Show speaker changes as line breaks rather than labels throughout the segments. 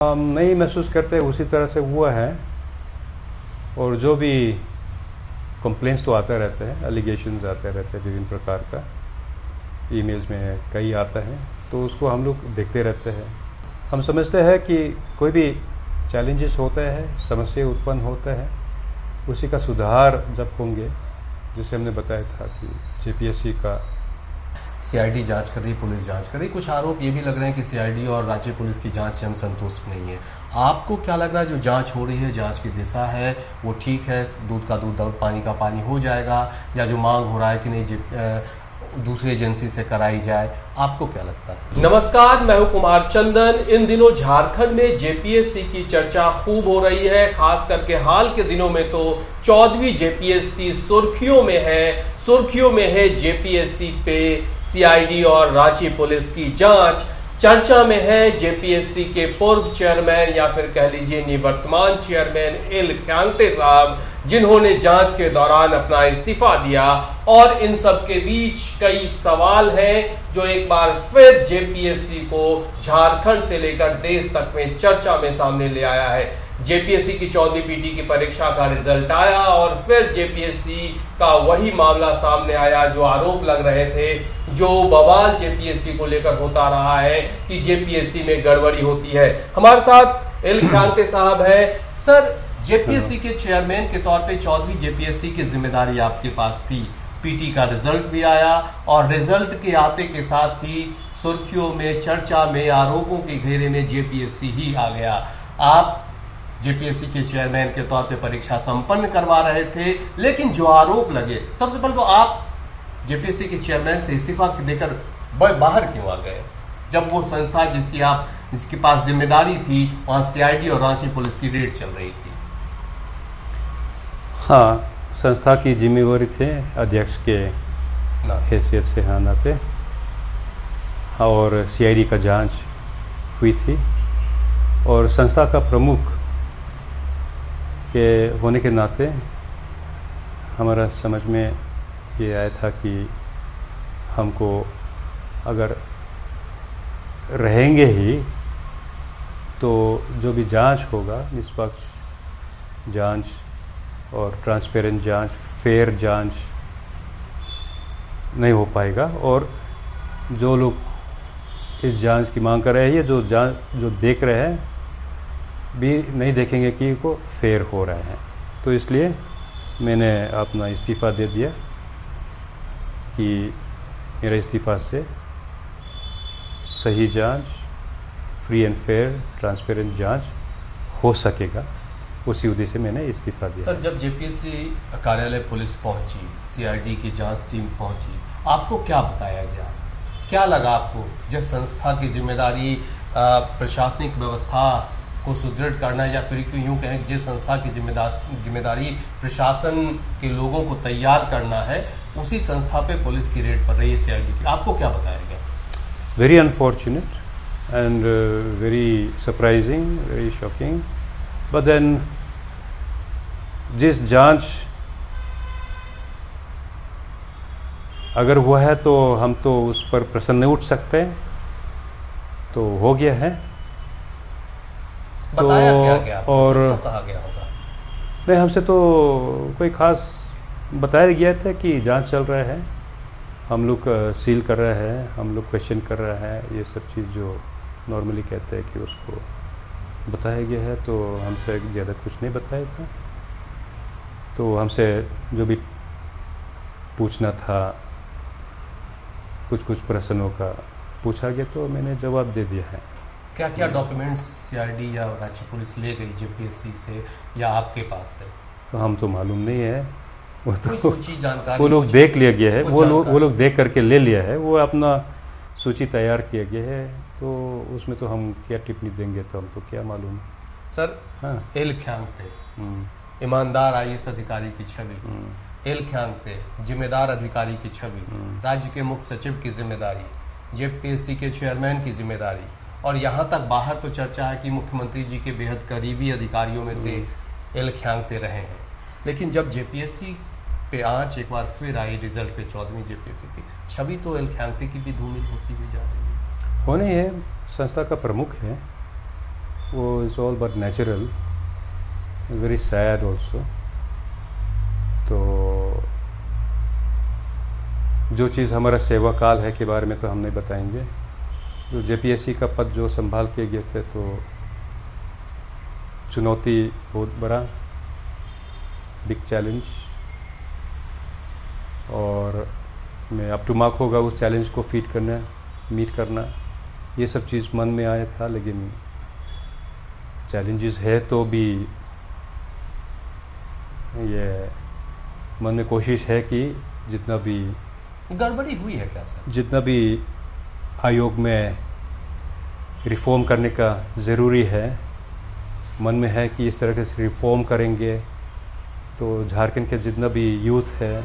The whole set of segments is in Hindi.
हम नहीं महसूस करते उसी तरह से हुआ है। और जो भी कंप्लेंट्स तो आते रहते हैं, एलिगेशंस आते रहते हैं विभिन्न प्रकार का, ईमेल्स में कई आता है, तो उसको हम लोग देखते रहते हैं। हम समझते हैं कि कोई भी चैलेंजेस होते हैं, समस्या उत्पन्न होते हैं, उसी का सुधार जब होंगे, जैसे हमने बताया था कि जेपीएससी का
सीआईडी जांच कर रही, पुलिस जांच कर रही। कुछ आरोप ये भी लग रहे हैं कि सीआईडी और राज्य पुलिस की जांच से हम संतुष्ट नहीं है। आपको क्या लग रहा है, जो जांच हो रही है, जांच की दिशा है वो ठीक है, दूध का दूध पानी का पानी हो जाएगा, या जो मांग हो रहा है कि नहीं दूसरी एजेंसी से कराई जाए, आपको क्या लगता है? नमस्कार, मैं हूं कुमार चंदन। इन दिनों झारखंड में जेपीएससी की चर्चा खूब हो रही है। खास करके हाल के दिनों में तो 14वीं जेपीएससी सुर्खियों में है। सुर्खियों में है जेपीएससी पे सीआईडी और रांची पुलिस की जांच। चर्चा में है जेपीएससी के पूर्व चेयरमैन या फिर कह लीजिए निवर्तमान चेयरमैन एल ख्यांगते साहब, जिन्होंने जांच के दौरान अपना इस्तीफा दिया। और इन सब के बीच कई सवाल हैं जो एक बार फिर जेपीएससी को झारखंड से लेकर देश तक में चर्चा में सामने ले आया है। जेपीएससी की 14वीं पीटी की परीक्षा का रिजल्ट आया और फिर जेपीएससी का वही मामला सामने आया, जो आरोप लग रहे थे, जो बवाल जेपीएससी को लेकर होता रहा है कि जेपीएससी में गड़बड़ी होती है। हमारे साथ एल ख्यांगते साहब है। सर, जेपीएससी के चेयरमैन के तौर पे 14वीं जेपीएससी की जिम्मेदारी आपके पास थी। पीटी का रिजल्ट भी आया और रिजल्ट के आते के साथ ही सुर्खियों में, चर्चा में, आरोपों के घेरे में जेपीएससी ही आ गया। आप जेपीएससी के चेयरमैन के तौर पे परीक्षा संपन्न करवा रहे थे, लेकिन जो आरोप लगे, सबसे पहले तो आप जेपीएससी के चेयरमैन से इस्तीफा देकर बाहर क्यों आ गए, जब वो संस्था जिसके पास जिम्मेदारी थी, वहां सीआईडी और रांची पुलिस की रेड चल रही थी?
हाँ, संस्था की जिम्मेवारी थे अध्यक्ष के हैसियत से, हाँ नाते, और सीआईडी का जांच हुई थी। और संस्था का प्रमुख के होने के नाते हमारा समझ में ये आया था कि हमको अगर रहेंगे ही तो जो भी जांच होगा, निष्पक्ष जांच और ट्रांसपेरेंट जांच, फेयर जांच नहीं हो पाएगा। और जो लोग इस जांच की मांग कर रहे हैं, जो देख रहे हैं भी नहीं देखेंगे कि वो फेयर हो रहे हैं। तो इसलिए मैंने अपना इस्तीफ़ा दे दिया कि मेरा इस्तीफ़ा से सही जांच, फ्री एंड फेयर, ट्रांसपेरेंट जांच हो सकेगा। उसी उद्देश्य से मैंने इस्तीफा दिया।
सर, जब जेपीएससी कार्यालय पुलिस पहुंची, सीआईडी की जांच टीम पहुंची, आपको क्या बताया गया? क्या लगा आपको? जिस संस्था की जिम्मेदारी प्रशासनिक व्यवस्था को सुदृढ़ करना, या फिर यूं कहें जिस संस्था की जिम्मेदारी प्रशासन के लोगों को तैयार करना है, उसी संस्था पे पुलिस की रेड पड़ रही है सीआईडी की, आपको क्या बताया गया?
Very unfortunate and very surprising, very shocking. But then जिस जांच अगर हुआ है तो हम तो उस पर प्रश्न नहीं उठ सकते, तो हो गया है।
बताया क्या गया
और
कहा गया होगा?
नहीं, हमसे तो कोई खास बताया गया था कि जांच चल रहा है, हम लोग सील कर रहे हैं, हम लोग क्वेश्चन कर रहे हैं, ये सब चीज़ जो नॉर्मली कहते हैं कि उसको बताया गया है। तो हमसे ज़्यादा कुछ नहीं बताया था। तो हमसे जो भी पूछना था, कुछ प्रश्नों का पूछा गया, तो मैंने जवाब दे दिया है।
क्या क्या डॉक्यूमेंट्स सीआईडी या राज्य पुलिस ले गई जेपीएससी से या आपके पास से?
तो हम तो मालूम नहीं है, वो तो
सूची जानकारी
वो लोग देख लिया गया है, वो लोग देख करके ले लिया है, वो अपना सूची तैयार किया गया है। तो उसमें तो हम क्या टिप्पणी देंगे, तो हम तो क्या मालूम।
सर,
हाँ,
एल ख्यांगते ईमानदार आईएएस अधिकारी की छवि, एल ख्यांगते जिम्मेदार अधिकारी की छवि, राज्य के मुख्य सचिव की जिम्मेदारी, जेपीएससी के चेयरमैन की जिम्मेदारी, और यहाँ तक बाहर तो चर्चा है कि मुख्यमंत्री जी के बेहद करीबी अधिकारियों में से एल ख्यांगते रहे हैं। लेकिन जब जेपीएससी पे आंच एक बार फिर आई रिजल्ट पे, 14वीं जेपीएससी की छवि तो एल ख्यांगते की भी धूमिल होती हुई जा रही है।
होने है, संस्था का प्रमुख है, वो is all but natural, very sad also. तो जो चीज़ हमारा सेवा काल है के बारे में तो हम नहीं बताएंगे। जो जेपीएससी का पद जो संभाल के गए थे, तो चुनौती बहुत बड़ा, बिग चैलेंज, और मैं अप टू मार्क होगा उस चैलेंज को मीट करना, ये सब चीज़ मन में आया था। लेकिन चैलेंजेस है तो भी ये मन में कोशिश है कि जितना भी
गड़बड़ी हुई है क्या सर?
जितना भी आयोग में रिफॉर्म करने का ज़रूरी है, मन में है कि इस तरह से रिफॉर्म करेंगे तो झारखंड के जितना भी यूथ है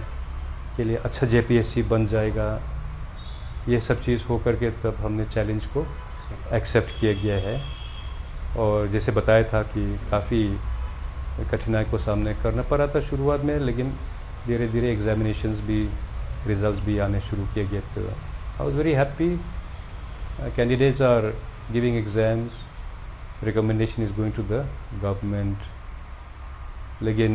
के लिए अच्छा जेपीएससी बन जाएगा। ये सब चीज़ हो करके तब हमने चैलेंज को एक्सेप्ट किया गया है। और जैसे बताया था कि काफ़ी कठिनाई को सामने करना पड़ा था शुरुआत में, लेकिन धीरे धीरे एग्जामिनेशंस भी, रिजल्ट्स भी आने शुरू किए गए थे। I was very happy. Candidates are giving exams, recommendation is going to the government. लेकिन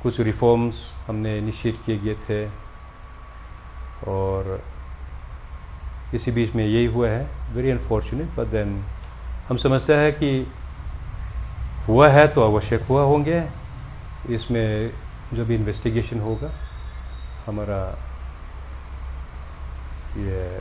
कुछ रिफॉर्म्स हमने इनिशिएट किए गए थे, और इसी बीच में यही हुआ है, वेरी अनफॉर्चुनेट। बट देन हम समझते हैं कि हुआ है तो आवश्यक हुआ होंगे। इसमें जो भी इन्वेस्टिगेशन होगा, हमारा ये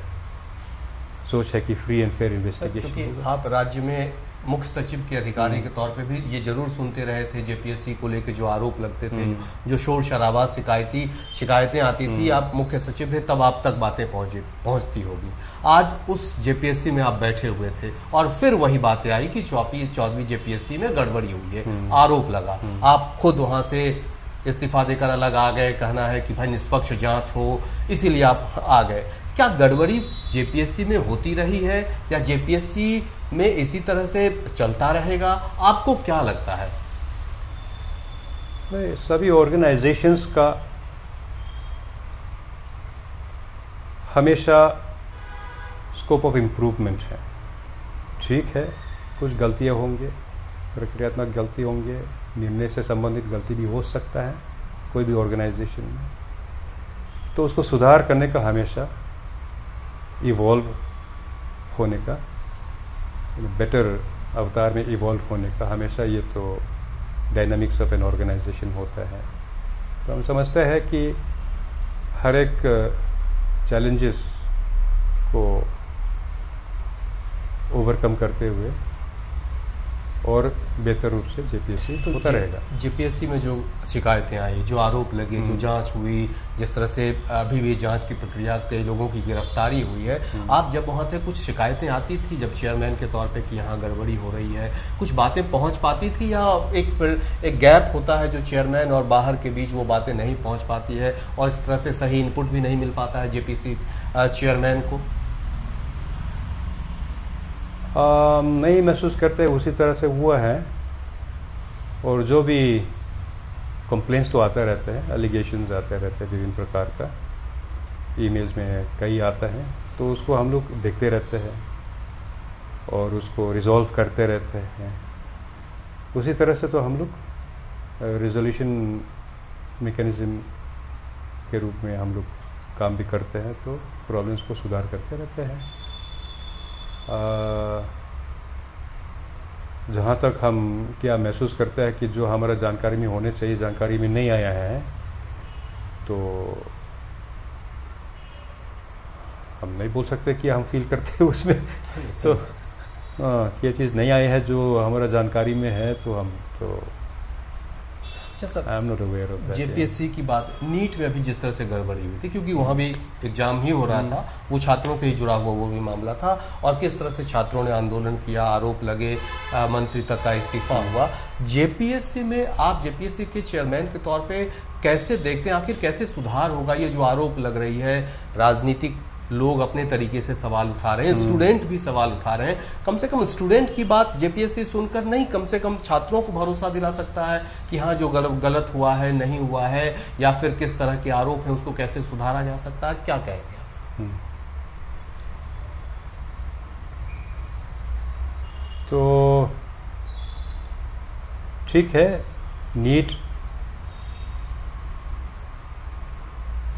सोच है कि फ्री एंड फेयर इन्वेस्टिगेशन
क्योंकि
होगा।
आप राज्य में मुख्य सचिव के अधिकारी के तौर पे भी ये जरूर सुनते रहे थे, जेपीएससी को लेकर जो आरोप लगते थे, जो शोर शराबा शिकायतें आती थी, आप मुख्य सचिव थे तब आप तक बातें पहुंचती होगी। आज उस जेपीएससी में आप बैठे हुए थे और फिर वही बातें आई कि 14वीं जेपीएससी में गड़बड़ी हुई है, आरोप लगा। आप खुद वहां से इस्तीफा देकर अलग आ गए, कहना है कि भाई निष्पक्ष जांच हो, इसीलिए आप आ गए। क्या गड़बड़ी जेपीएससी में होती रही है या जेपीएससी में इसी तरह से चलता रहेगा? आपको क्या लगता है?
नहीं, सभी ऑर्गेनाइजेशंस का हमेशा स्कोप ऑफ इम्प्रूवमेंट है। ठीक है, कुछ गलतियां होंगे, प्रक्रियात्मक गलती होंगे, निर्णय से संबंधित गलती भी हो सकता है कोई भी ऑर्गेनाइजेशन में, तो उसको सुधार करने का हमेशा इवॉल्व होने का, बेटर अवतार में इवॉल्व होने का हमेशा ये तो डायनामिक्स ऑफ एन ऑर्गेनाइजेशन होता है। तो हम समझते हैं कि हर एक चैलेंजेस को ओवरकम करते हुए और बेहतर रूप से जेपीएससी तो होता रहेगा।
जेपीएससी में जो शिकायतें आई, जो आरोप लगे, जो जांच हुई, जिस तरह से अभी भी जांच की प्रक्रिया, कई लोगों की गिरफ्तारी हुई है, आप जब वहाँ थे कुछ शिकायतें आती थी जब चेयरमैन के तौर पे कि यहाँ गड़बड़ी हो रही है, कुछ बातें पहुँच पाती थी या एक गैप होता है जो चेयरमैन और बाहर के बीच, वो बातें नहीं पहुँच पाती है और इस तरह से सही इनपुट भी नहीं मिल पाता है जेपीएससी चेयरमैन को?
नहीं महसूस करते उसी तरह से हुआ है। और जो भी कंप्लेंट्स तो आते रहते हैं, एलिगेशंस आते रहते हैं विभिन्न प्रकार का, ईमेल्स में कई आता है, तो उसको हम लोग देखते रहते हैं और उसको रिजॉल्व करते रहते हैं। उसी तरह से तो हम लोग रिजोल्यूशन मेकैनिज्म के रूप में हम लोग काम भी करते हैं, तो प्रॉब्लम्स को सुधार करते रहते हैं। जहाँ तक हम क्या महसूस करते हैं कि जो हमारा जानकारी में होने चाहिए जानकारी में नहीं आया है, तो हम नहीं बोल सकते कि हम फील करते हैं उसमें तो ये चीज़ नहीं आई है जो हमारा जानकारी में है, तो हम तो I am not aware of that.
JPSC की बात, नीट में अभी जिस तरह से गड़बड़ी हुई थी, क्योंकि वहाँ भी एग्जाम ही हो रहा था, वो छात्रों से ही जुड़ा हुआ वो भी मामला था, और किस तरह से छात्रों ने आंदोलन किया, आरोप लगे, मंत्री तक का इस्तीफा हुआ। जेपीएससी में आप जेपीएससी के चेयरमैन के तौर पे कैसे देखते हैं, आखिर कैसे सुधार होगा? ये जो आरोप लग रही है, राजनीतिक लोग अपने तरीके से सवाल उठा रहे हैं, स्टूडेंट भी सवाल उठा रहे हैं, कम से कम स्टूडेंट की बात जेपीएससी सुनकर नहीं, कम से कम छात्रों को भरोसा दिला सकता है कि हाँ जो गलत हुआ है, नहीं हुआ है, या फिर किस तरह के आरोप हैं उसको कैसे सुधारा जा सकता है? क्या कहेंगे आप?
तो ठीक है, नीट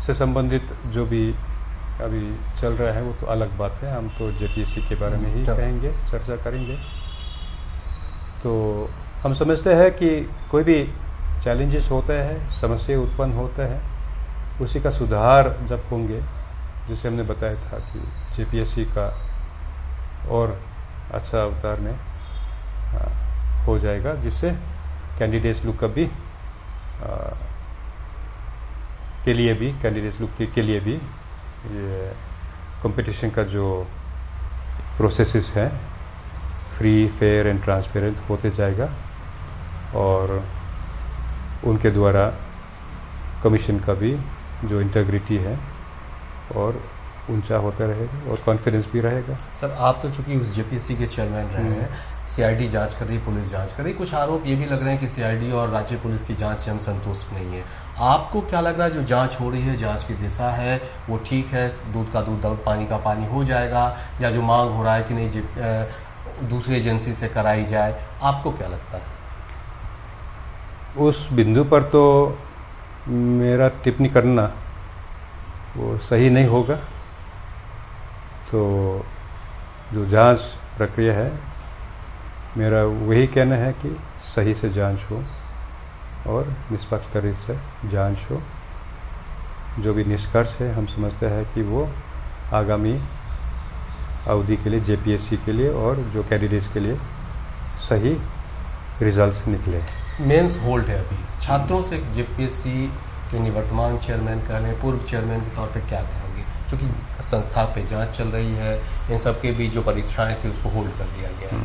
से संबंधित जो भी अभी चल रहा है वो तो अलग बात है, हम तो जेपीएससी के बारे में ही कहेंगे, चर्चा करेंगे। तो हम समझते हैं कि कोई भी चैलेंजेस होते हैं, समस्या उत्पन्न होता है, उसी का सुधार जब होंगे, जैसे हमने बताया था कि जेपीएससी का और अच्छा उतारने हो जाएगा, जिससे कैंडिडेट्स लोग का भी कैंडिडेट्स लोग के लिए भी ये कंपटीशन का जो प्रोसेसेस है फ्री, फेयर एंड ट्रांसपेरेंट होते जाएगा, और उनके द्वारा कमीशन का भी जो इंटीग्रिटी है और ऊंचा होता रहेगा और कॉन्फिडेंस भी रहेगा।
सर, आप तो चूंकि उस जेपीएससी के चेयरमैन रहे हैं, सीआईडी जांच कर रही, पुलिस जांच कर रही, कुछ आरोप ये भी लग रहे हैं कि सीआईडी और राज्य पुलिस की जांच से हम संतुष्ट नहीं है। आपको क्या लग रहा है, जो जांच हो रही है, जांच की दिशा है, वो ठीक है, दूध का दूध पानी का पानी हो जाएगा, या जो मांग हो रहा है कि नहीं दूसरी एजेंसी से कराई जाए, आपको क्या लगता है?
उस बिंदु पर तो मेरा टिप्पणी करना वो सही नहीं होगा। तो जो जांच प्रक्रिया है, मेरा वही कहना है कि सही से जांच हो और निष्पक्ष तरीके से जांच हो। जो भी निष्कर्ष है, हम समझते हैं कि वो आगामी अवधि के लिए, जेपीएससी के लिए और जो कैंडिडेट्स के लिए सही रिजल्ट्स निकले।
मेंस होल्ड है अभी, छात्रों से जेपीएससी के निवर्तमान चेयरमैन कह लें, पूर्व चेयरमैन के तौर पे क्या कहेंगे? क्योंकि संस्था पे जांच चल रही है, इन सब के बीच जो परीक्षाएं थी उसको होल्ड कर दिया गया है।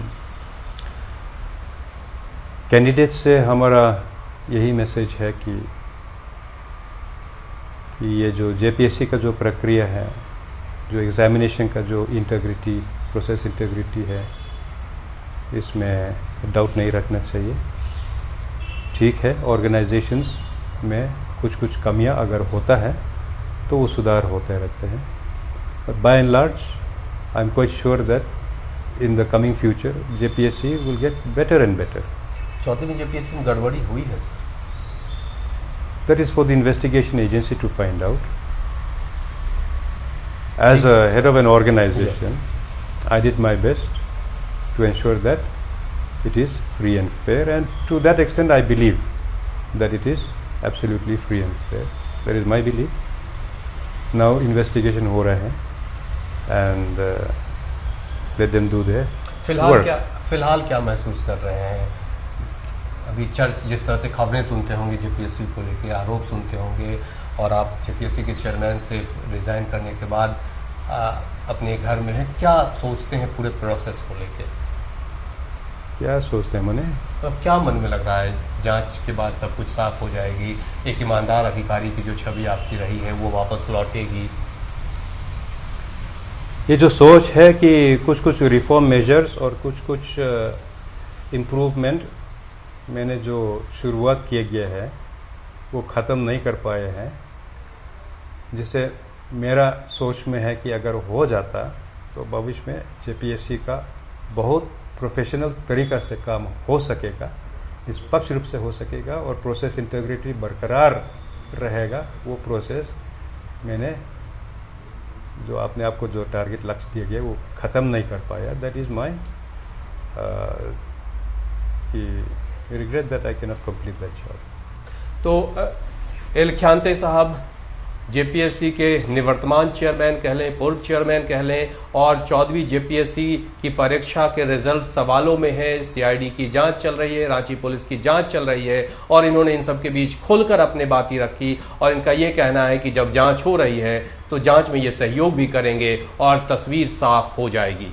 कैंडिडेट से हमारा यही मैसेज है कि ये जो जेपीएससी का जो प्रक्रिया है, जो एग्जामिनेशन का जो इंटीग्रिटी, प्रोसेस इंटीग्रिटी है, इसमें डाउट नहीं रखना चाहिए। ठीक है, ऑर्गेनाइजेशंस में कुछ कमियां अगर होता है तो वो सुधार होते रहते हैं, but by and large I am quite sure that in the coming future JPSC will get better and better.
14वीं जेपीएससी में गड़बड़ी हुई है sir?
That is for the investigation agency to find out. As a head of an organization, I did my best to ensure that it is free and fair, and to that extent I believe that it is absolutely free and fair. That is my belief. Now investigation हो रहा है and let them do their work.
फिलहाल क्या महसूस कर रहे हैं? अभी जिस तरह से खबरें सुनते होंगे जेपीएससी को लेके, आरोप सुनते होंगे, और आप जेपीएससी के चेयरमैन से रिज़ाइन करने के बाद अपने घर में हैं, क्या सोचते हैं पूरे प्रोसेस को लेके?
क्या सोचते हैं मने?
तो क्या मन में लग रहा है, जांच के बाद सब कुछ साफ हो जाएगी, एक ईमानदार अधिकारी की जो छवि आपकी रही है वो वापस लौटेगी?
ये जो सोच है कि कुछ रिफॉर्म मेजर्स और कुछ इम्प्रूवमेंट मैंने जो शुरुआत किया गया है वो ख़त्म नहीं कर पाए हैं, जिससे मेरा सोच में है कि अगर हो जाता तो भविष्य में जेपीएससी का बहुत प्रोफेशनल तरीक़ा से काम हो सकेगा, निष्पक्ष रूप से हो सकेगा और प्रोसेस इंटीग्रिटी बरकरार रहेगा। वो प्रोसेस मैंने जो अपने आप को जो टारगेट लक्ष्य दिया गया वो ख़त्म नहीं कर पाया। That is my regret that I cannot complete that job.
तो एलख्यांते साहब जेपीएससी के निवर्तमान चेयरमैन कह लें, पूर्व चेयरमैन कह लें, और 14वीं जेपीएससी की परीक्षा के रिजल्ट सवालों में है, सीआईडी की जांच चल रही है, रांची पुलिस की जांच चल रही है, और इन्होंने इन सब के बीच खुलकर अपने बातें रखी, और इनका ये कहना है कि जब जांच हो रही है तो जांच में ये सहयोग भी करेंगे और तस्वीर साफ हो जाएगी।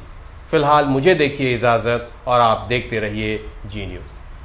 फिलहाल मुझे देखिए इजाज़त, और आप देखते रहिए जी न्यूज़।